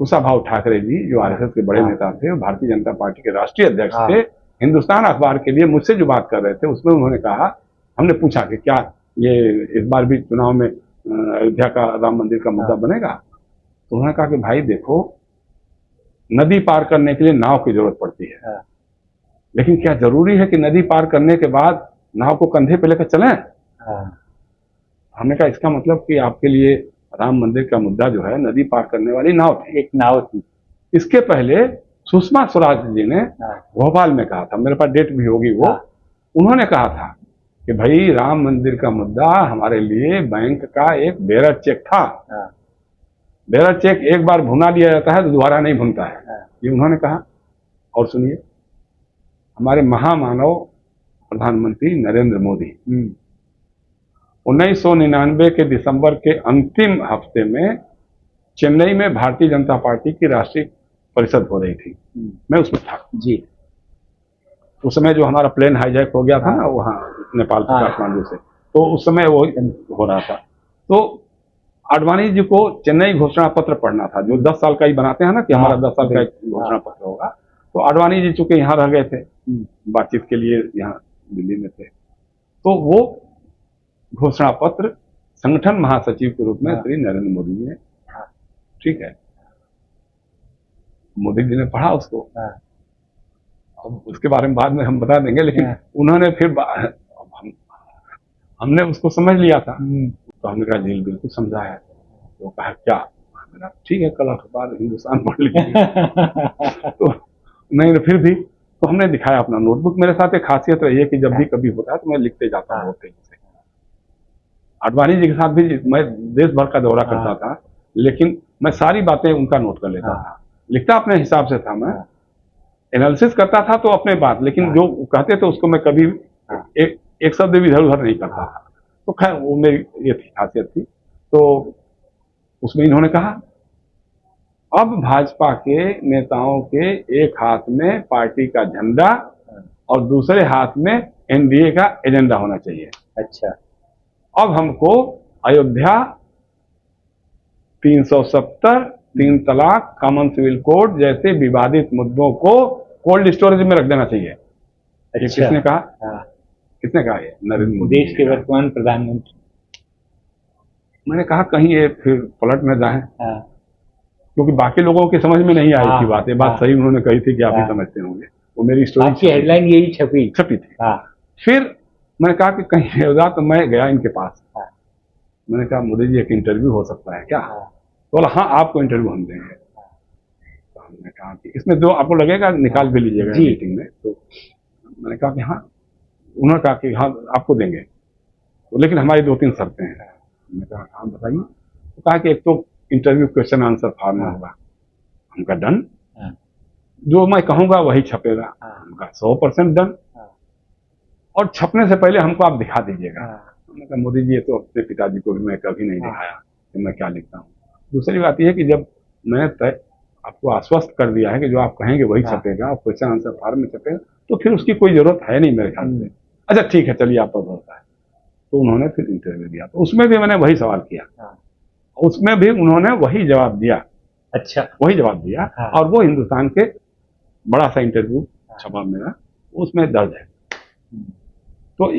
कुशाभाऊ ठाकरे जी, जो आरएसएस के बड़े नेता थे, भारतीय जनता पार्टी के राष्ट्रीय अध्यक्ष थे, हिंदुस्तान अखबार के लिए मुझसे जो बात कर रहे थे, उसमें उन्होंने कहा, हमने पूछा कि क्या ये इस बार भी चुनाव में अयोध्या का राम मंदिर का मुद्दा बनेगा? तो उन्होंने कहा कि भाई देखो, नदी पार करने के लिए नाव की जरूरत पड़ती है, लेकिन क्या जरूरी है कि नदी पार करने के बाद नाव को कंधे पे लेकर चलें? हमने कहा इसका मतलब कि आपके लिए राम मंदिर का मुद्दा जो है नदी पार करने वाली नाव थी, एक नाव थी। इसके पहले सुषमा स्वराज जी ने भोपाल में कहा था, मेरे पास डेट भी होगी वो, उन्होंने कहा था कि भाई राम मंदिर का मुद्दा हमारे लिए बैंक का एक बेरर चेक था। बेरर चेक एक बार भुना लिया जाता है तो दोबारा नहीं भुनता है, ये उन्होंने कहा। और सुनिए, हमारे महामानव प्रधानमंत्री नरेंद्र मोदी 1999 के दिसंबर के अंतिम हफ्ते में चेन्नई में भारतीय जनता पार्टी की राष्ट्रीय परिषद हो रही थी, मैं उसमें था जी। उस समय जो हमारा प्लेन हाईजैक हो गया था ना वहाँ नेपाल से, काठमांडू से, तो उस समय वो हो रहा था। तो आडवाणी जी को चेन्नई घोषणा पत्र पढ़ना था, जो 10 साल का ही बनाते हैं ना कि हमारा 10 साल का घोषणा पत्र होगा। तो आडवाणी जी चूंकि यहाँ रह गए थे, बातचीत के लिए यहाँ दिल्ली में थे, तो वो घोषणा पत्र संगठन महासचिव के रूप में श्री नरेंद्र मोदी जी ने, ठीक है, मोदी जी ने पढ़ा उसको। अब उसके बारे में बाद में हम बता देंगे, लेकिन उन्होंने फिर हमने उसको समझ लिया था, तो हमने कहा जी बिल्कुल समझा है। तो कहा क्या? ठीक है, कल अखबार हिंदुस्तान पढ़ लीजिए। तो नहीं, फिर भी तो हमने दिखाया अपना नोटबुक। मेरे साथ एक खासियत रही है कि जब भी कभी होता है तो मैं लिखते जाता हूँ बहुत तेजी से। आडवाणी जी के साथ भी मैं देश भर का दौरा करता था, लेकिन मैं सारी बातें उनका नोट कर लेता था, लिखता अपने हिसाब से था, मैं एनालिसिस करता था तो अपने बात, लेकिन जो कहते थे उसको मैं कभी एक शब्द भी इधर उधर नहीं करता था। तो खैर वो मेरी ये थी खासियत थी। तो उसमें इन्होंने कहा अब भाजपा के नेताओं के एक हाथ में पार्टी का झंडा और दूसरे हाथ में एनडीए का एजेंडा होना चाहिए। अच्छा, अब हमको अयोध्या, 370, 3 तलाक, कॉमन सिविल कोड जैसे विवादित मुद्दों को कोल्ड स्टोरेज में रख देना चाहिए। अच्छा। किसने कहा? किसने कहा? ये नरेंद्र मोदी, देश के वर्तमान प्रधानमंत्री। मैंने कहा कहीं ये फिर पलट न जाए, क्योंकि बाकी लोगों की समझ में नहीं आई थी बात। ये बात सही उन्होंने कही थी कि आप ही समझते होंगे, वो मेरी स्टोरी की हेडलाइन यही छपी थी। फिर मैंने कहा कि कहीं नहीं होगा, तो मैं गया इनके पास। हाँ। मैंने कहा मोदी जी एक इंटरव्यू हो सकता है क्या? हाँ। तो बोला हाँ आपको इंटरव्यू हम देंगे। तो हमने कहा कि इसमें जो आपको लगेगा निकाल भी लीजिएगा जी। मीटिंग में। तो मैंने कहा कि हाँ, उन्होंने कहा कि हाँ आपको देंगे, तो लेकिन हमारी 2-3 शर्तें हैं। मैंने कहा हाँ बताइए। तो कहा कि एक तो इंटरव्यू क्वेश्चन आंसर फॉर्म में होगा। हमका डन, हाँ। जो मैं कहूंगा वही छपेगा। हाँ। हमका 100% डन, हाँ। और छपने से पहले हमको आप दिखा दीजिएगा। हाँ। हमने कहा मोदी जी ये तो अपने पिताजी को भी मैं कभी नहीं हाँ। दिखाया कि मैं क्या लिखता हूँ। दूसरी बात यह है कि जब मैंने तय आपको आश्वस्त कर दिया है कि जो आप कहेंगे वही हाँ। छपेगा, और क्वेश्चन आंसर फॉर्म में छपेगा, तो फिर उसकी कोई जरूरत है नहीं मेरे ख्याल से। अच्छा ठीक है, चलिए आप पर भरोसा है। तो उन्होंने फिर इंटरव्यू दिया, तो उसमें भी मैंने वही सवाल किया। हाँ। उसमें भी उन्होंने वही जवाब दिया। अच्छा। वही जवाब दिया। हाँ। और वो हिंदुस्तान के बड़ा सा इंटरव्यू छपा मेरा, उसमें दर्ज है। तो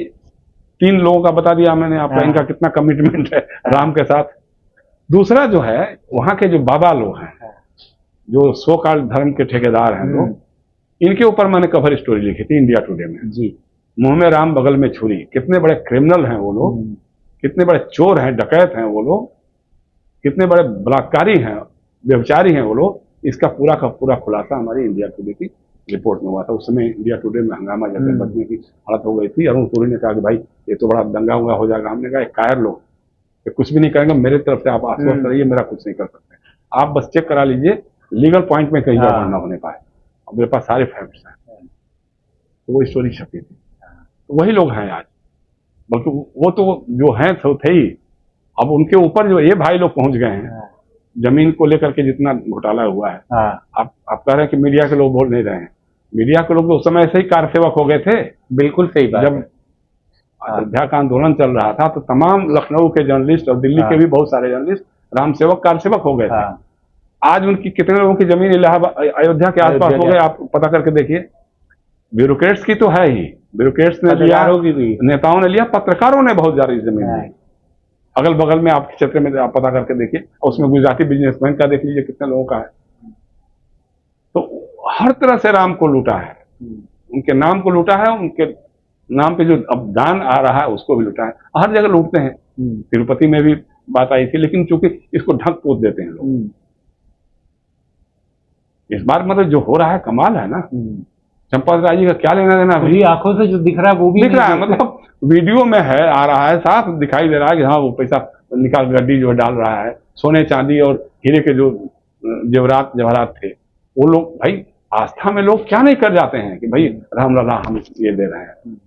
3 लोगों का बता दिया मैंने आपका, हाँ। इनका कितना कमिटमेंट है राम के साथ। दूसरा जो है, वहां के जो बाबा लोग हैं, जो सो कॉल्ड धर्म के ठेकेदार हैं लोग, इनके ऊपर मैंने कवर स्टोरी लिखी थी इंडिया टुडे में। जी। मुंह में राम बगल में छुरी, कितने बड़े क्रिमिनल हैं वो लोग, कितने बड़े चोर हैं, डकैत हैं वो लोग, कितने बड़े बलात्कारी हैं, व्यभिचारी हैं वो लोग, इसका पूरा का पूरा खुलासा हमारी इंडिया टुडे की रिपोर्ट में हुआ था। उस समय इंडिया टुडे में हंगामा जैसे बचने की हालत हो गई थी। अरुण पुरी ने कहा कि भाई ये तो बड़ा दंगा उंगा हो जाएगा। हमने कहा कायर लोग, ये कुछ भी नहीं करेंगे, मेरे तरफ से आप आश्वस्त रहिए, मेरा कुछ नहीं कर सकते। आप बस चेक करा लीजिए लीगल पॉइंट में कहीं गड़बड़ ना होने पाए, और मेरे पास सारे फैक्ट्स हैं। तो वो स्टोरी छपी थी। तो वही लोग हैं आज, बल्कि वो तो जो हैं तो थे ही, अब उनके ऊपर जो ये भाई लोग पहुंच गए हैं, जमीन को लेकर के जितना घोटाला हुआ है। आप कह रहे हैं कि मीडिया के लोग बोल नहीं रहे हैं। मीडिया के लोग तो उस समय ऐसे ही कार सेवक हो गए थे। बिल्कुल सही बात। जब अयोध्या का आंदोलन चल रहा था तो तमाम लखनऊ के जर्नलिस्ट और दिल्ली के भी बहुत सारे जर्नलिस्ट राम सेवक कार सेवक हो गए थे। आज उनकी कितने लोगों की जमीन इलाहाबाद अयोध्या के आसपास हो गए, आप पता करके देखिए। ब्यूरोक्रेट्स की तो है ही, ब्यूरोक्रेट्स ने लिया, नेताओं ने लिया, पत्रकारों ने बहुत ज्यादा जमीन ली। अगल बगल में आपके क्षेत्र में आप पता करके देखिए, उसमें गुजराती बिजनेसमैन का देख लीजिए कितने लोगों का है। तो हर तरह से राम को लूटा है, उनके नाम को लूटा है, उनके नाम पे जो अब दान आ रहा है उसको भी लूटा है। हर जगह लूटते हैं। तिरुपति में भी बात आई थी, लेकिन चूंकि इसको ढक पोत देते हैं लोग। इस बार मतलब जो हो रहा है कमाल है ना। चंपावत राय जी का क्या लेना देना, खुली आंखों से जो दिख रहा है वो भी दिख रहा है, मतलब वीडियो में है, आ रहा है, साफ दिखाई दे रहा है कि हाँ वो पैसा निकाल गड्डी जो डाल रहा है। सोने चांदी और हीरे के जो जवाहरात थे, वो लोग भाई आस्था में लोग क्या नहीं कर जाते हैं कि भाई रामलला हम ये दे रहे हैं,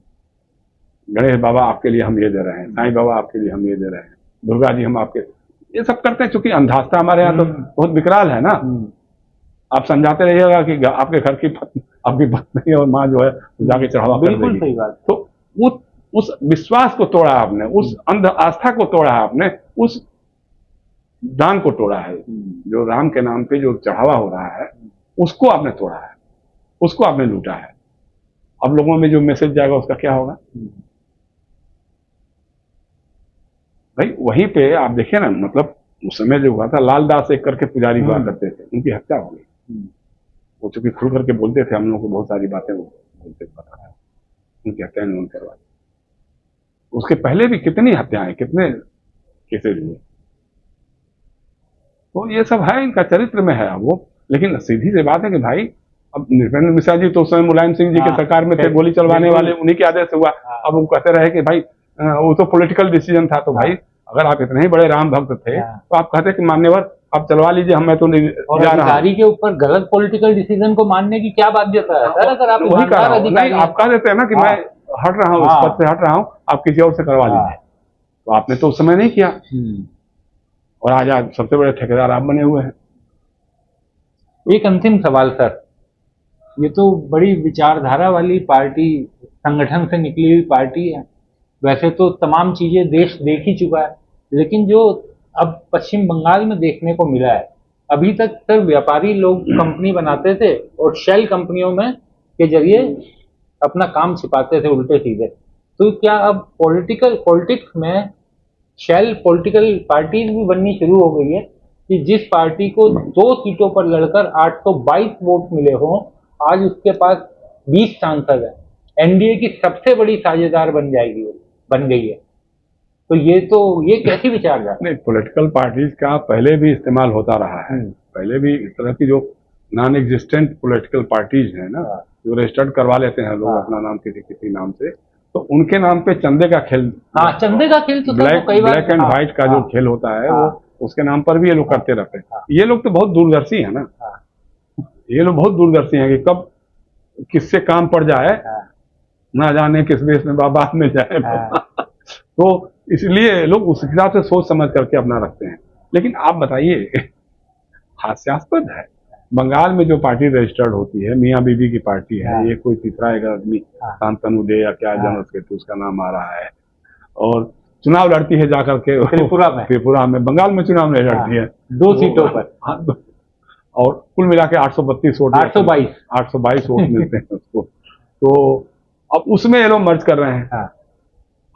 गणेश बाबा आपके लिए हम ये दे रहे हैं, साईं बाबा आपके लिए हम ये दे रहे हैं, दुर्गा जी हम आपके, ये सब करते हैं। चूंकि अंधास्था हमारे यहाँ तो बहुत विकराल है ना। आप समझाते रहिएगा कि आपके घर की आपकी पत्नी और माँ जो है जाके चढ़ावा कर देगी। बिल्कुल सही बात। तो उस विश्वास को तोड़ा आपने, उस अंध आस्था को तोड़ा है आपने, उस दान को तोड़ा है। जो राम के नाम पे जो चढ़ावा हो रहा है उसको आपने तोड़ा है, उसको आपने लूटा है। अब लोगों में जो मैसेज जाएगा उसका क्या होगा भाई? वहीं पे आप देखिए ना, मतलब उस समय जो हुआ था, लाल दास एक करके पुजारी हुआ करते थे, उनकी हत्या हो गई। वो चूंकि खुल करके बोलते थे, हम लोग को बहुत सारी बातें वो बोलते पता है, उनकी हत्या नहीं करवा। उसके पहले भी कितनी हत्याएं, कितने केसेज हुए। तो ये सब है, इनका चरित्र में है वो। लेकिन सीधी सी बात है कि भाई अब नृपेंद्र मिश्रा जी तो उस समय मुलायम सिंह जी के सरकार में थे, गोली चलवाने वाले उन्हीं के आदेश से हुआ। अब वो कहते रहे कि भाई वो तो पॉलिटिकल डिसीजन था। तो भाई अगर आप इतने ही बड़े राम भक्त थे तो आप कहते कि मान्यवर आप चलवा लीजिए, मैं तो नहीं जा रहा। अधिकारी के ऊपर गलत पॉलिटिकल डिसीजन को मानने की क्या बाध्यता है सर? अगर आप वही कह रहा हूं, नहीं आप कह देते हैं ना कि मैं हट रहा हूँ, इस पद से हट रहा हूँ, आप किसी और से करवा लीजिए। तो आपने तो उस समय नहीं किया, और आज सबसे बड़े ठेकेदार आप बने हुए हैं। एक अंतिम सवाल सर, ये तो बड़ी विचारधारा वाली पार्टी, संगठन से निकली हुई पार्टी है। वैसे तो तमाम चीजें देश देख ही चुका है, लेकिन जो अब पश्चिम बंगाल में देखने को मिला है, अभी तक सर व्यापारी लोग कंपनी बनाते थे और शेल कंपनियों में के जरिए अपना काम छिपाते थे उल्टे सीधे। तो क्या अब पॉलिटिक्स में शेल पॉलिटिकल पार्टीज भी बननी शुरू हो गई है कि जिस पार्टी को 2 सीटों पर लड़कर 822 वोट मिले हों, आज उसके पास 20 सांसद हैं। एनडीए की सबसे बड़ी साझेदार बन गई है। तो ये कैसी विचारधारा? नहीं, पॉलिटिकल पार्टीज का पहले भी इस्तेमाल होता रहा है। पहले भी इस तरह की जो नॉन एग्जिस्टेंट पॉलिटिकल पार्टीज है ना, जो रजिस्टर्ड करवा लेते हैं लोग अपना नाम किसी नाम से, तो उनके नाम पे चंदे का खेल, चंदे का खेल तो ब्लैक एंड व्हाइट का जो खेल होता है वो उसके नाम पर भी ये लोग करते रहते हैं। ये लोग तो बहुत दूरदर्शी है ना, ये लोग बहुत दूरदर्शी हैं कि कब किससे काम पड़ जाए ना जाने, किस देश में बाबा मिल जाए। तो इसलिए लोग उस हिसाब से सोच समझ करके अपना रखते हैं। लेकिन आप बताइए, हास्यास्पद है, बंगाल में जो पार्टी रजिस्टर्ड होती है, मियाँ बीबी की पार्टी है, ये कोई तीसरा एक आदमी शांतनु डे या क्या जनरल सेक्रेटरी उसका नाम आ रहा है, और चुनाव लड़ती है जाकर के त्रिपुरा में, बंगाल में चुनाव नहीं लड़ती है 2 सीटों पर, और कुल मिला के 832 वोट, 822 वोट मिलते हैं उसको। तो अब उसमें ये लोग मर्ज कर रहे हैं।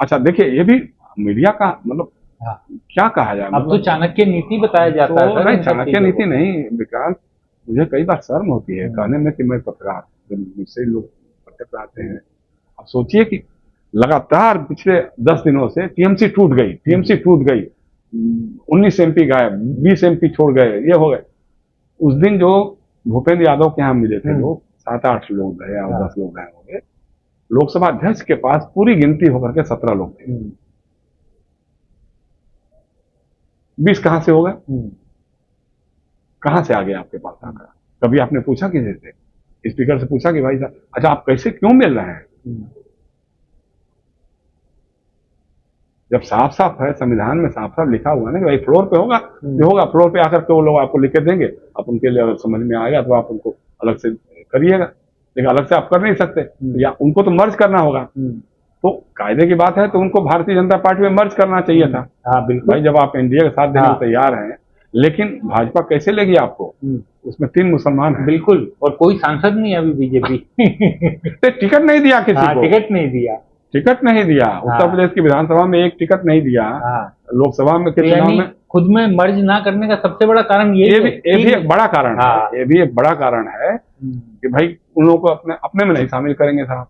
अच्छा देखिए, ये भी मीडिया का मतलब क्या कहा जाए, अब तो चाणक्य नीति बताया जाता है। नहीं, चाणक्य नीति नहीं विक्रांत, मुझे कई बार शर्म होती है कहने में कि मैं पत्रकार, जब मुझसे लोग पत्र आते हैं। अब सोचिए कि लगातार पिछले 10 दिनों से टीएमसी टूट गई, 19 एमपी गायब, 20 एमपी छोड़ गए, ये हो गए। उस दिन जो भूपेंद्र यादव के यहाँ मिले थे लोग, 7-8 लोग गए और 10 लोग गए होंगे, लोकसभा अध्यक्ष के पास पूरी गिनती होकर के 17 लोग थे। 20 कहां से हो गए, कहां से आ गए आपके पास आकर? कभी आपने पूछा किसी से, स्पीकर से पूछा कि भाई साहब, अच्छा आप कैसे क्यों मिल रहे हैं? जब साफ साफ है, संविधान में साफ साफ लिखा हुआ है ना कि भाई फ्लोर पे होगा, जो होगा फ्लोर पे आकर के वो लोग आपको लिख के देंगे, आप उनके लिए अगर समझ में आएगा तो आप उनको अलग से करिएगा, लेकिन अलग से आप कर नहीं सकते, या उनको तो मर्ज करना होगा। तो कायदे की बात है तो उनको भारतीय जनता पार्टी में मर्ज करना चाहिए था। बिल्कुल भाई, जब आप एनडीए का साथ देने को तैयार हैं, लेकिन भाजपा कैसे लेगी आपको? उसमें 3 मुसलमान हैं। बिल्कुल, और कोई सांसद नहीं है अभी बीजेपी। टिकट नहीं दिया किसी को, टिकट नहीं दिया। उत्तर प्रदेश की विधानसभा में एक टिकट नहीं दिया, लोकसभा में के चुनाव में खुद में मर्ज ना करने का सबसे बड़ा कारण ये भी एक बड़ा कारण है। ये भी एक बड़ा कारण है कि भाई उन लोगों को अपने में नहीं शामिल करेंगे साहब।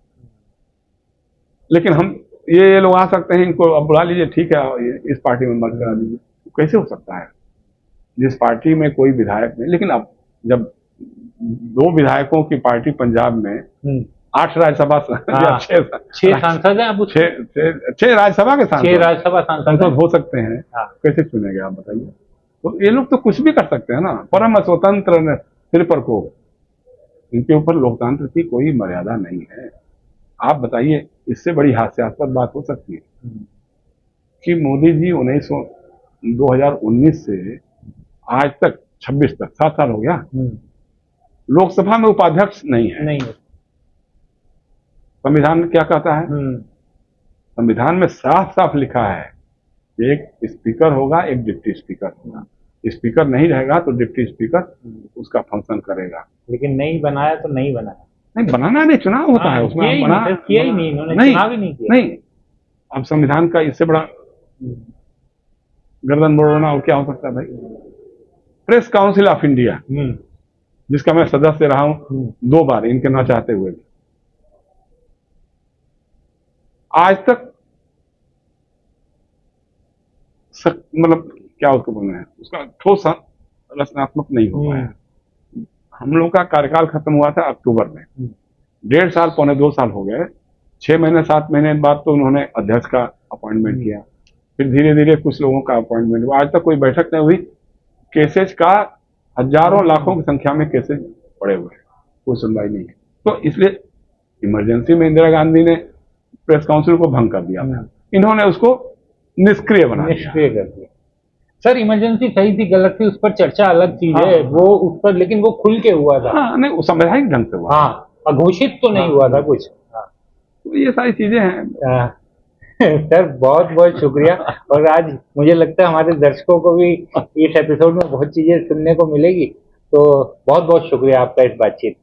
लेकिन हम ये लोग आ सकते हैं, इनको अब बुला लीजिए, ठीक है इस पार्टी में मर्ज करा दीजिए, कैसे हो सकता है? जिस पार्टी में कोई विधायक नहीं, लेकिन अब जब 2 विधायकों की पार्टी पंजाब में 8 राज्यसभा 6 सांसद हैं, अब 6 राज्यसभा के सांसद हो सकते हैं, कैसे चुनेंगे आप बताइए? तो ये लोग तो कुछ भी कर सकते हैं ना, परम स्वतंत्र त्रिप्रकोप, इनके ऊपर लोकतंत्र की कोई मर्यादा नहीं है। आप बताइए, इससे बड़ी हास्यास्पद बात हो सकती है कि मोदी जी 2019 से आज तक 26 तक 7 साल हो गया, लोकसभा में उपाध्यक्ष नहीं है। संविधान क्या कहता है? संविधान में साफ साफ लिखा है कि एक स्पीकर होगा, एक डिप्टी स्पीकर होगा। स्पीकर नहीं रहेगा तो डिप्टी स्पीकर उसका फंक्शन करेगा। लेकिन नहीं बनाया तो नहीं बनाया, नहीं बनाना नहीं, चुनाव होता है उसमें, किया ही नहीं, चुनाव ही नहीं किया। नहीं, अब संविधान का इससे बड़ा गर्दन मोड़ना और क्या हो सकता है भाई? प्रेस काउंसिल ऑफ इंडिया, जिसका मैं सदस्य रहा हूं 2 बार, इनके ना चाहते हुए भी, आज तक मतलब क्या उसको बोलना है, उसका ठोस रचनात्मक नहीं हो पाया। हम लोग का कार्यकाल खत्म हुआ था अक्टूबर में, 1.5 साल 2.25 साल हो गए। 6 महीने 7 महीने बाद तो उन्होंने अध्यक्ष का अपॉइंटमेंट किया, फिर धीरे धीरे कुछ लोगों का अपॉइंटमेंट हुआ। आज तक कोई बैठक नहीं हुई। केसेज का हजारों लाखों की संख्या में केसेज पड़े हुए हैं, कोई सुनवाई नहीं है। तो इसलिए इमरजेंसी में इंदिरा गांधी ने प्रेस काउंसिल को भंग कर दिया था, इन्होंने उसको निष्क्रिय कर दिया। सर, इमरजेंसी सही थी गलत थी उस पर चर्चा अलग चीज है, वो उस पर, लेकिन वो खुल के हुआ था। नहीं, वो संवैधानिक ढंग से हुआ, अघोषित तो नहीं हुआ था कुछ। तो ये सारी चीजें हैं। सर, बहुत बहुत शुक्रिया। और आज मुझे लगता है हमारे दर्शकों को भी इस एपिसोड में बहुत चीजें सुनने को मिलेगी, तो बहुत बहुत शुक्रिया आपका इस बातचीत के लिए।